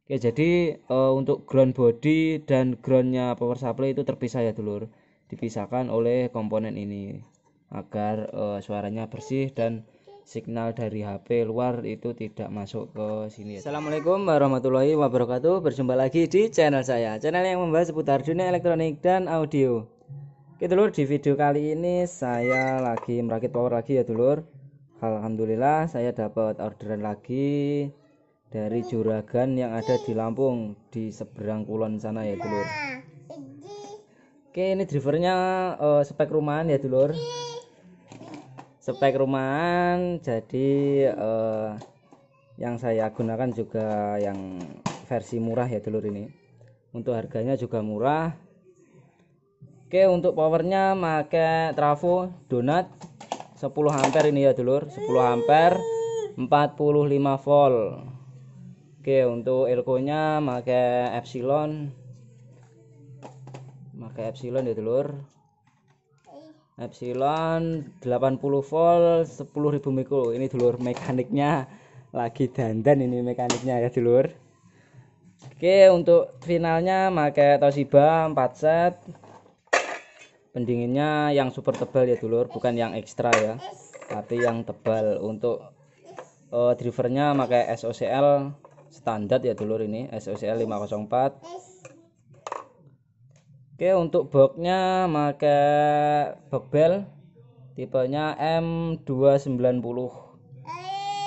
Oke, jadi untuk ground body dan groundnya power supply itu terpisah ya dulur, dipisahkan oleh komponen ini agar suaranya bersih dan signal dari HP luar itu tidak masuk ke sini ya. Assalamualaikum warahmatullahi wabarakatuh. Berjumpa lagi di channel saya, channel yang membahas seputar dunia elektronik dan audio. Oke dulur, di video kali ini saya lagi merakit power lagi ya dulur. Alhamdulillah saya dapat orderan lagi dari juragan yang ada di Lampung, di seberang kulon sana ya dulur. Oke, ini drivernya spek rumahan ya dulur, spek rumahan. Jadi yang saya gunakan juga yang versi murah ya dulur. Ini untuk harganya juga murah. Oke, untuk powernya pakai trafo donat 10 ampere ini ya dulur, 10 ampere 45 volt. Oke, untuk elko-nya pakai epsilon ya dulur. Epsilon 80 volt 10.000 mikro. Ini dulur mekaniknya lagi dandan, ini mekaniknya ya dulur. Oke, untuk finalnya pakai Toshiba 4 set. Pendinginnya yang super tebal ya dulur, bukan yang ekstra ya, tapi yang tebal. Untuk drivernya pakai SOCL standar ya dulur, ini SOCL 504. Oke, untuk boxnya pakai box bell tipenya M290.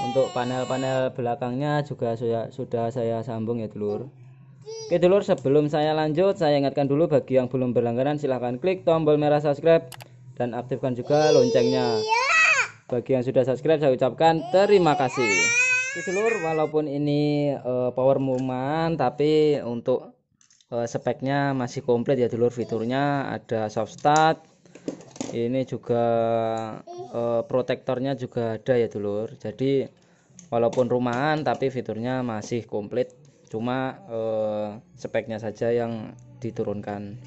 Untuk panel-panel belakangnya juga sudah saya sambung ya dulur. Oke dulur, sebelum saya lanjut, saya ingatkan dulu bagi yang belum berlangganan silahkan klik tombol merah subscribe dan aktifkan juga loncengnya. Bagi yang sudah subscribe saya ucapkan terima kasih. Oke dulur, walaupun ini power movement, tapi untuk speknya masih komplit ya dulur. Fiturnya ada soft start, ini juga protektornya juga ada ya dulur. Jadi walaupun rumahan tapi fiturnya masih komplit, cuma speknya saja yang diturunkan.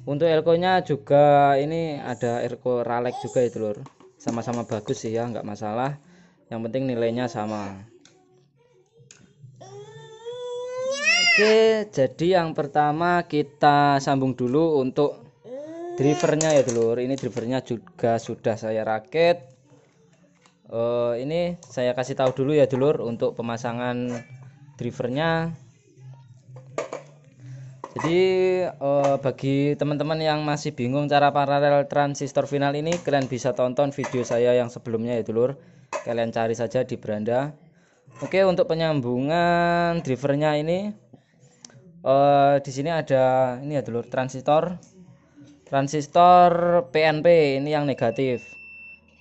Untuk elko nya juga ini ada elko Ralex juga ya dulur, sama-sama bagus sih ya, nggak masalah, yang penting nilainya sama. Oke, jadi yang pertama kita sambung dulu untuk drivernya ya dulur. Ini drivernya juga sudah saya rakit. Ini saya kasih tahu dulu ya dulur untuk pemasangan drivernya. Jadi bagi teman-teman yang masih bingung cara paralel transistor final ini, kalian bisa tonton video saya yang sebelumnya ya dulur. Kalian cari saja di beranda. Oke, untuk penyambungan drivernya ini di sini ada ini ya dulur, transistor PNP ini yang negatif,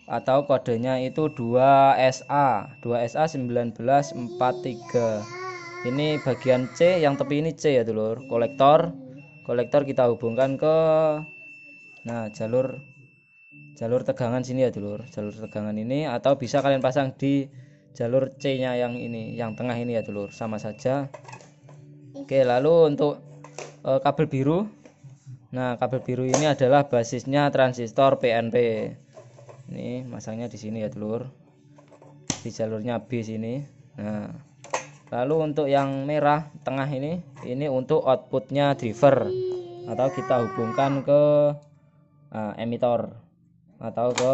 atau kodenya itu 2SA 1943. Ini bagian C, yang tepi ini C ya dulur. Kolektor kita hubungkan ke jalur tegangan sini ya dulur, jalur tegangan ini, atau bisa kalian pasang di jalur C nya yang ini, yang tengah ini ya dulur, sama saja. Oke, lalu untuk kabel biru. Kabel biru ini adalah basisnya transistor PNP. Ini masangnya di sini ya dulur, di jalurnya B sini. Lalu untuk yang merah tengah ini untuk outputnya driver, atau kita hubungkan ke emitor atau ke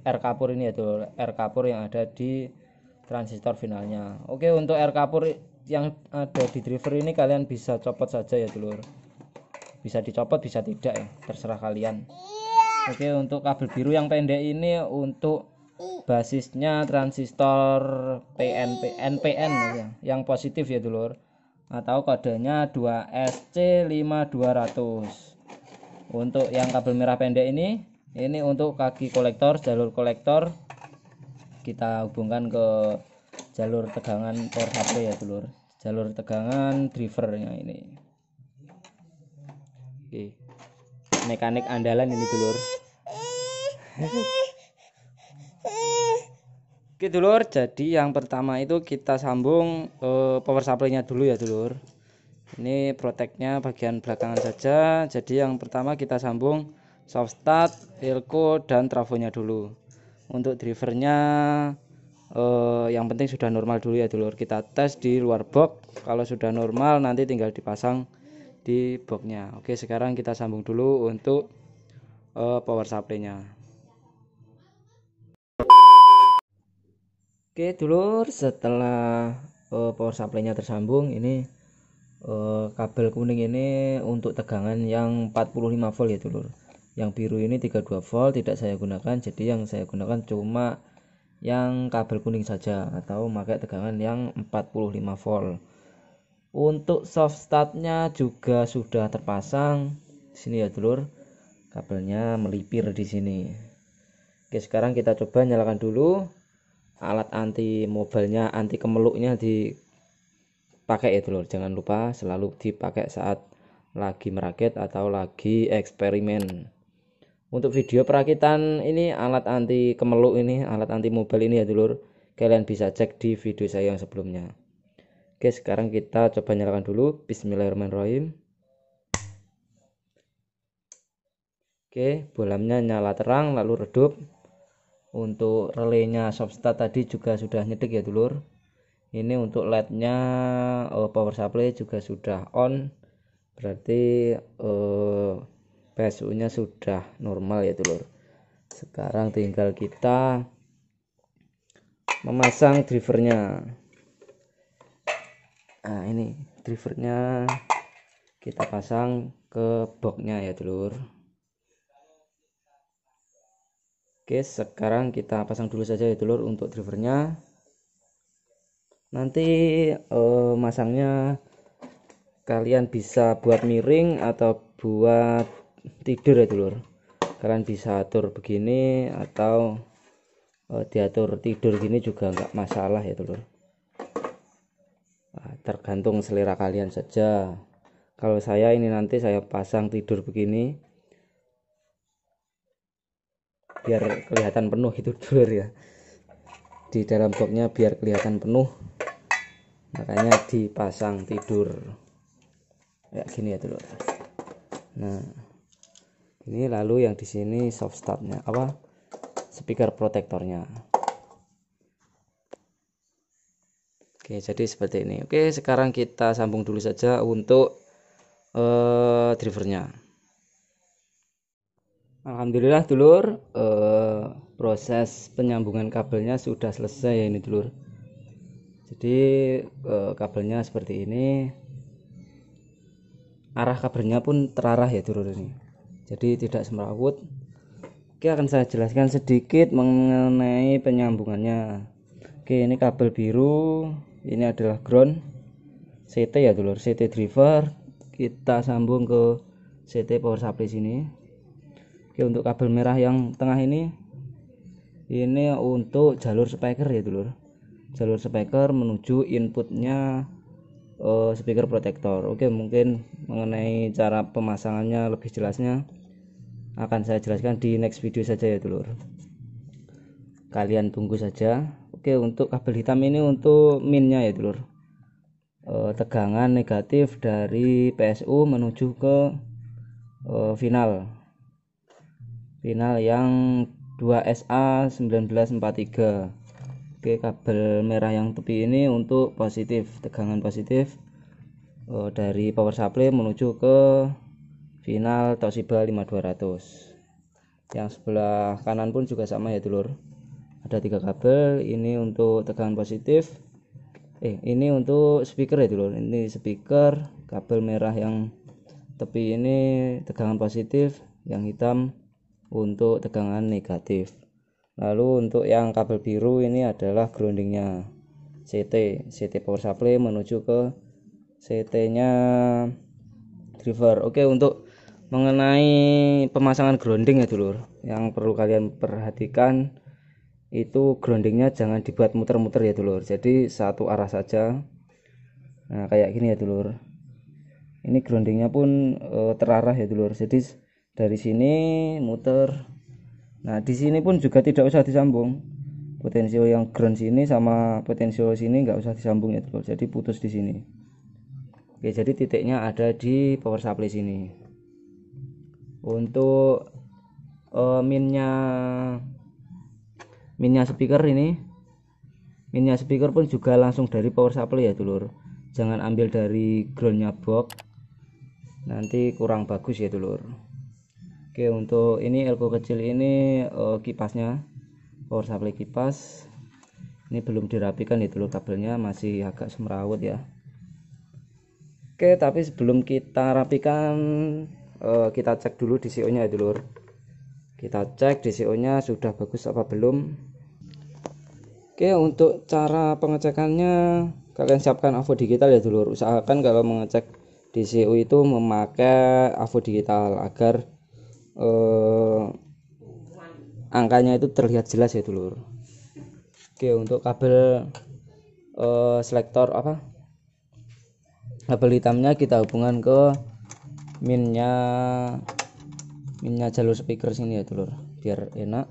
R kapur ini ya dulur, R kapur yang ada di transistor finalnya. Oke, untuk R kapur yang ada di driver ini kalian bisa copot saja ya dulur, bisa dicopot bisa tidak ya, terserah kalian. Oke, untuk kabel biru yang pendek ini untuk basisnya transistor NPN ya, yang positif ya dulur, atau kodenya 2SC5200. Untuk yang kabel merah pendek ini untuk kaki kolektor, jalur kolektor, kita hubungkan ke jalur tegangan power supply ya dulur, jalur tegangan drivernya ini. Oke, mekanik andalan ini dulur. Oke dulur, jadi yang pertama itu kita sambung power supply-nya dulu ya dulur. Ini proteknya bagian belakangan saja. Jadi yang pertama kita sambung soft start, elko dan trafonya dulu. Untuk drivernya yang penting sudah normal dulu ya dulur. Kita tes di luar box, kalau sudah normal nanti tinggal dipasang di boxnya. Oke, sekarang kita sambung dulu untuk power supply-nya. Oke dulur, setelah power supply-nya tersambung, ini kabel kuning ini untuk tegangan yang 45 volt ya dulur. Yang biru ini 32 volt tidak saya gunakan, jadi yang saya gunakan cuma yang kabel kuning saja atau pakai tegangan yang 45 volt. Untuk soft startnya juga sudah terpasang di sini ya dulur, kabelnya melipir di sini. Oke, sekarang kita coba nyalakan dulu alat anti mobilenya, anti kemeluknya dipakai ya dulur. Jangan lupa selalu dipakai saat lagi merakit atau lagi eksperimen. Untuk video perakitan ini alat anti kemeluk ini, alat anti mobil ini ya dulur, kalian bisa cek di video saya yang sebelumnya. Oke, sekarang kita coba nyalakan dulu. Bismillahirrahmanirrahim. Oke, bolamnya nyala terang lalu redup. Untuk relaynya soft start tadi juga sudah nyedik ya dulur. Ini untuk LED-nya power supply juga sudah on, berarti PSU-nya sudah normal ya dulur. Sekarang tinggal kita memasang drivernya. Nah, ini drivernya kita pasang ke boxnya ya dulur. Oke, sekarang kita pasang dulu saja ya dulur untuk drivernya. Nanti masangnya kalian bisa buat miring atau buat tidur ya dulur. Kalian bisa atur begini atau diatur tidur gini juga nggak masalah ya dulur. Nah, tergantung selera kalian saja. Kalau saya ini nanti saya pasang tidur begini biar kelihatan penuh itu dulur ya, di dalam boxnya biar kelihatan penuh, makanya dipasang tidur kayak gini ya dulur. Nah, ini lalu yang di sini soft startnya apa, speaker protektornya. Oke, jadi seperti ini. Oke, sekarang kita sambung dulu saja untuk drivernya. Alhamdulillah dulur, proses penyambungan kabelnya sudah selesai ya ini dulur. Jadi kabelnya seperti ini, arah kabelnya pun terarah ya dulur ini, jadi tidak semrawut. Oke, akan saya jelaskan sedikit mengenai penyambungannya. Oke, ini kabel biru, ini adalah ground CT ya dulur, CT driver. Kita sambung ke CT power supply sini. Oke, untuk kabel merah yang tengah ini untuk jalur speaker ya dulur, jalur speaker menuju inputnya speaker protektor. Oke, mungkin mengenai cara pemasangannya lebih jelasnya akan saya jelaskan di next video saja ya dulur, kalian tunggu saja. Oke, untuk kabel hitam ini untuk minnya ya dulur, tegangan negatif dari PSU menuju ke final yang 2SA1943. Oke, kabel merah yang tepi ini untuk positif, tegangan positif dari power supply menuju ke final Toshiba 5200. Yang sebelah kanan pun juga sama ya dulur, ada 3 kabel. Ini untuk tegangan positif, ini untuk speaker ya dulur, ini speaker. Kabel merah yang tepi ini tegangan positif, yang hitam untuk tegangan negatif. Lalu untuk yang kabel biru ini adalah groundingnya CT power supply menuju ke CT nya driver. Oke, untuk mengenai pemasangan grounding ya dulur, yang perlu kalian perhatikan itu groundingnya jangan dibuat muter-muter ya dulur, jadi satu arah saja. Nah, kayak gini ya dulur, ini groundingnya pun terarah ya dulur, jadi dari sini muter. Nah, di sini pun juga tidak usah disambung, potensio yang ground sini sama potensio sini nggak usah disambung ya dulur, jadi putus di sini. Oke, jadi titiknya ada di power supply sini. Untuk minnya speaker ini minnya speaker pun juga langsung dari power supply ya dulur, jangan ambil dari groundnya box, nanti kurang bagus ya dulur. Oke, untuk ini elko kecil ini kipasnya, power supply kipas ini belum dirapikan ya dulur, kabelnya masih agak semrawut ya. Oke, tapi sebelum kita rapikan kita cek dulu DCO nya ya dulur, kita cek DCO nya sudah bagus apa belum. Oke, untuk cara pengecekannya kalian siapkan AVO digital ya dulur. Usahakan kalau mengecek DCO itu memakai AVO digital agar angkanya itu terlihat jelas ya dulur. Oke, untuk kabel selektor kabel hitamnya kita hubungkan ke minnya jalur speaker sini ya dulur, biar enak.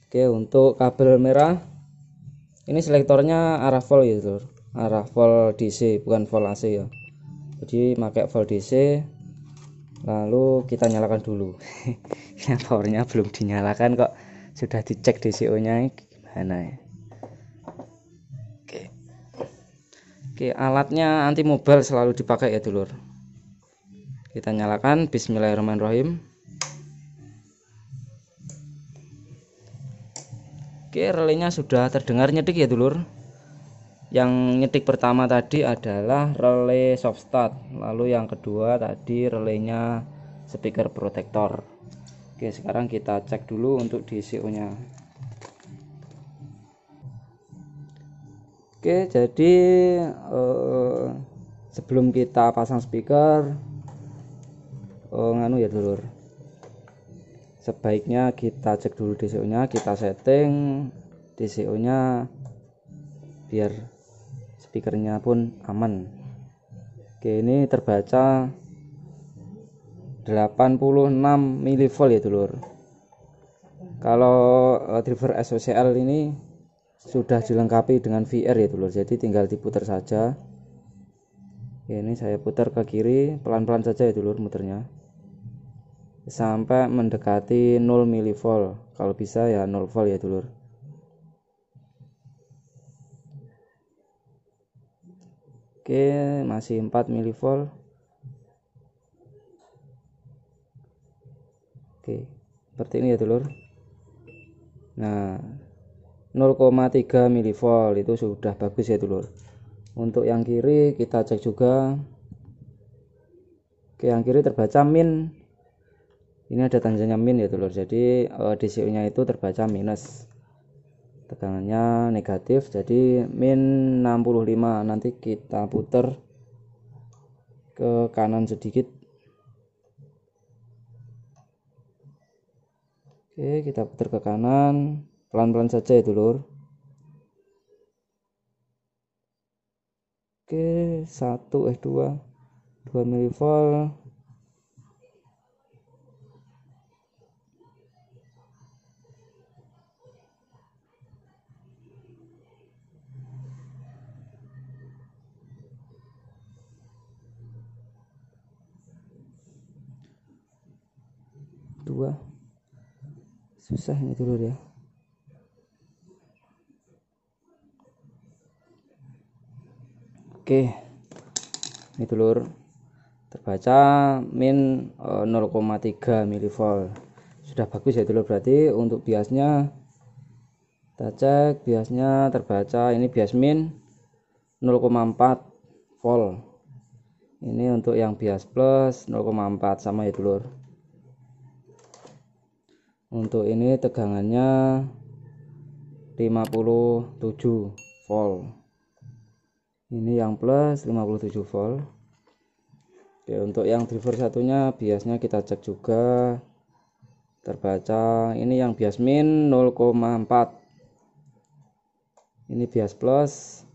Oke, untuk kabel merah ini selektornya arah volt ya dulur, arah volt DC bukan volt AC ya, jadi pakai volt DC. Lalu kita nyalakan dulu. Ya, powernya belum dinyalakan kok sudah dicek DCO nya gimana ya. Oke, alatnya anti mobile selalu dipakai ya dulur. Kita nyalakan, bismillahirrahmanirrahim. Oke, relaynya sudah terdengar nyedik ya dulur. Yang nyedik pertama tadi adalah relay soft start, lalu yang kedua tadi relaynya speaker protector. Oke, sekarang kita cek dulu untuk DCO nya. Oke, jadi sebelum kita pasang speaker ya dulur, sebaiknya kita cek dulu DCO nya, kita setting DCO nya biar speakernya pun aman. Oke, ini terbaca 86 mV ya dulur. Kalau driver SOCL ini sudah dilengkapi dengan VR ya dulur, jadi tinggal diputar saja. Oke, ini saya putar ke kiri, pelan-pelan saja ya dulur muternya sampai mendekati 0 mV, kalau bisa ya 0 volt ya dulur. Oke, masih 4 mV. Oke, seperti ini ya dulur. Nah, 0,3 mV itu sudah bagus ya dulur. Untuk yang kiri kita cek juga. Oke, yang kiri terbaca min. Ini ada tandanya min ya dulur, jadi DCO nya itu terbaca minus, tegangannya negatif, jadi min 65. Nanti kita putar ke kanan sedikit. Oke, kita putar ke kanan, pelan-pelan saja ya dulur. Oke, 2 mV. Susah ini dulur ya. Oke, ini dulur terbaca min 0,3 mV, sudah bagus ya dulur. Berarti untuk biasnya kita cek, biasnya terbaca ini bias min 0,4 volt. Ini untuk yang bias plus 0,4 sama ya dulur. Untuk ini tegangannya 57 volt. Ini yang plus 57 volt. Oke, untuk yang driver satunya biasnya kita cek juga, terbaca ini yang bias min 0,4, ini bias plus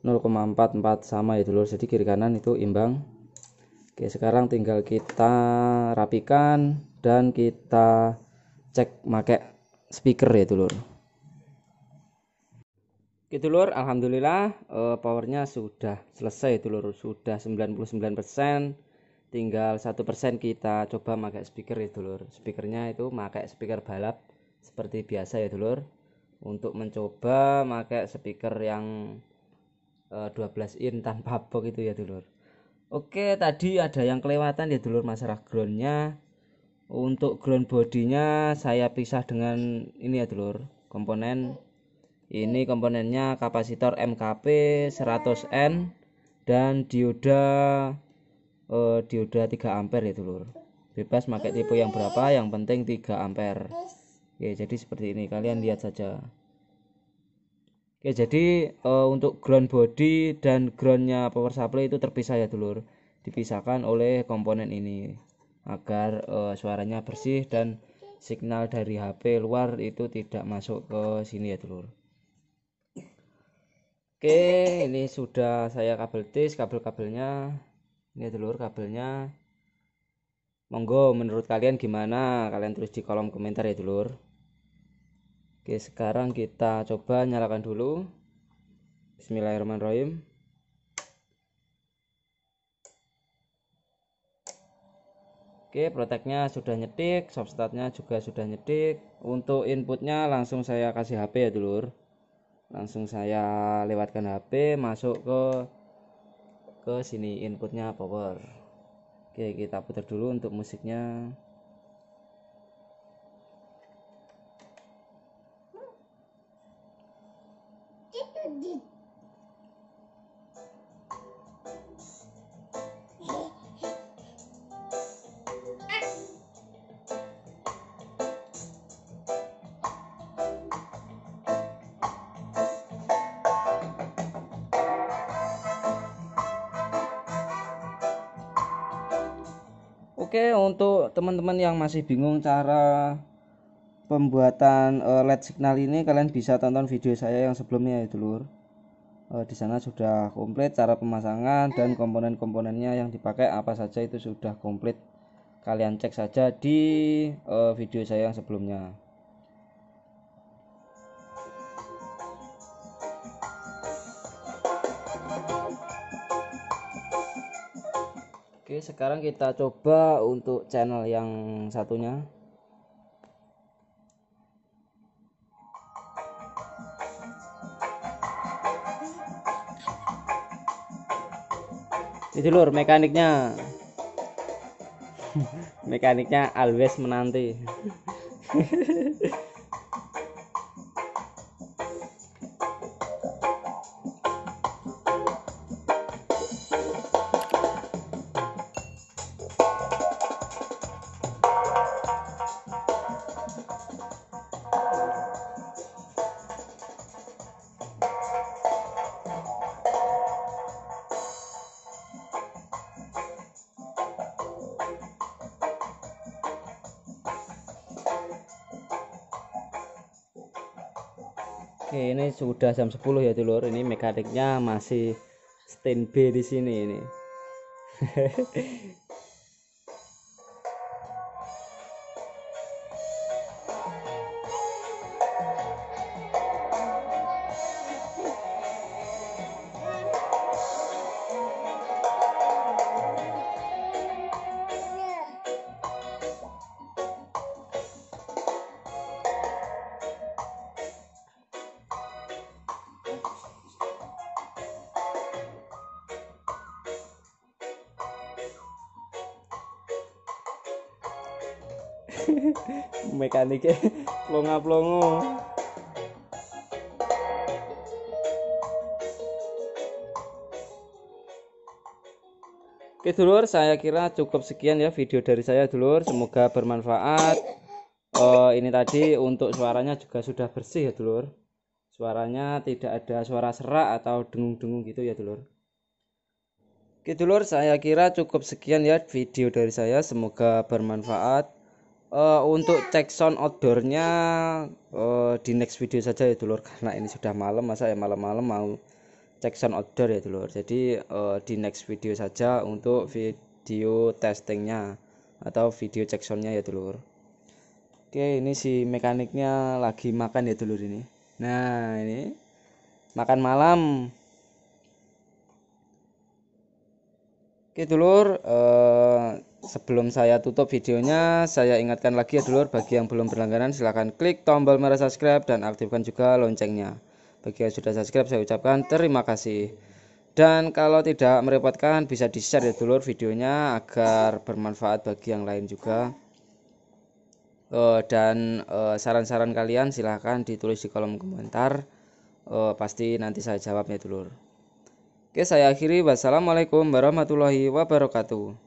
0,44 sama ya dulur, jadi kiri kanan itu imbang. Oke, sekarang tinggal kita rapikan dan kita cek pakai speaker ya dulur. Oke dulur, alhamdulillah powernya sudah selesai dulur, sudah 99%, tinggal 1% kita coba pakai speaker ya dulur. Speakernya itu pakai speaker balap seperti biasa ya dulur. untuk mencoba pakai speaker yang 12 in tanpa box itu ya dulur. Oke, tadi ada yang kelewatan ya dulur, masalah groundnya. Untuk ground bodinya saya pisah dengan ini ya dulur, komponen ini. Komponennya kapasitor MKP 100N dan dioda 3 ampere ya dulur. Bebas pakai tipe yang berapa, yang penting 3 ampere. Oke, jadi seperti ini, kalian lihat saja. Oke, jadi untuk ground body dan groundnya power supply itu terpisah ya dulur, dipisahkan oleh komponen ini agar suaranya bersih dan signal dari HP luar itu tidak masuk ke sini ya dulur. Oke, ini sudah saya kabel tes kabel-kabelnya. Ini ya dulur kabelnya. Monggo menurut kalian gimana? Kalian tulis di kolom komentar ya dulur. Oke, sekarang kita coba nyalakan dulu. Bismillahirrahmanirrahim. Oke, proteknya sudah nyetik, soft startnya juga sudah nyetik. Untuk inputnya langsung saya kasih HP ya dulur. Langsung saya lewatkan HP masuk ke sini, inputnya power. Oke, kita putar dulu untuk musiknya. Oke, untuk teman-teman yang masih bingung cara pembuatan LED signal ini, kalian bisa tonton video saya yang sebelumnya ya dulur. Di sana sudah komplit cara pemasangan dan komponen-komponennya yang dipakai apa saja itu sudah komplit. Kalian cek saja di video saya yang sebelumnya. Oke, sekarang kita coba untuk channel yang satunya. Ini lur mekaniknya. Mekaniknya always menanti. Oke, ini sudah jam 10 ya dulur. Ini mekaniknya masih standby di sini ini. Mekaniknya plonga-plongo. Oke dulur, saya kira cukup sekian ya video dari saya dulur, semoga bermanfaat. Ini tadi untuk suaranya juga sudah bersih ya dulur, suaranya tidak ada suara serak atau dengung-dengung gitu ya dulur. Oke dulur, saya kira cukup sekian ya video dari saya, semoga bermanfaat. Untuk cek sound outdoornya di next video saja ya dulur, karena ini sudah malam, masa ya malam-malam mau cek sound outdoor ya dulur. Jadi di next video saja untuk video testingnya atau video cek soundnya ya dulur. Oke, ini si mekaniknya lagi makan ya dulur ini. Nah, ini makan malam. Oke dulur, sebelum saya tutup videonya, saya ingatkan lagi ya dulur, bagi yang belum berlangganan silahkan klik tombol merah subscribe dan aktifkan juga loncengnya. Bagi yang sudah subscribe saya ucapkan terima kasih. Dan kalau tidak merepotkan bisa di share ya dulur videonya agar bermanfaat bagi yang lain juga. Dan saran-saran kalian silahkan ditulis di kolom komentar. Pasti nanti saya jawab ya dulur. Oke, saya akhiri. Wassalamualaikum warahmatullahi wabarakatuh.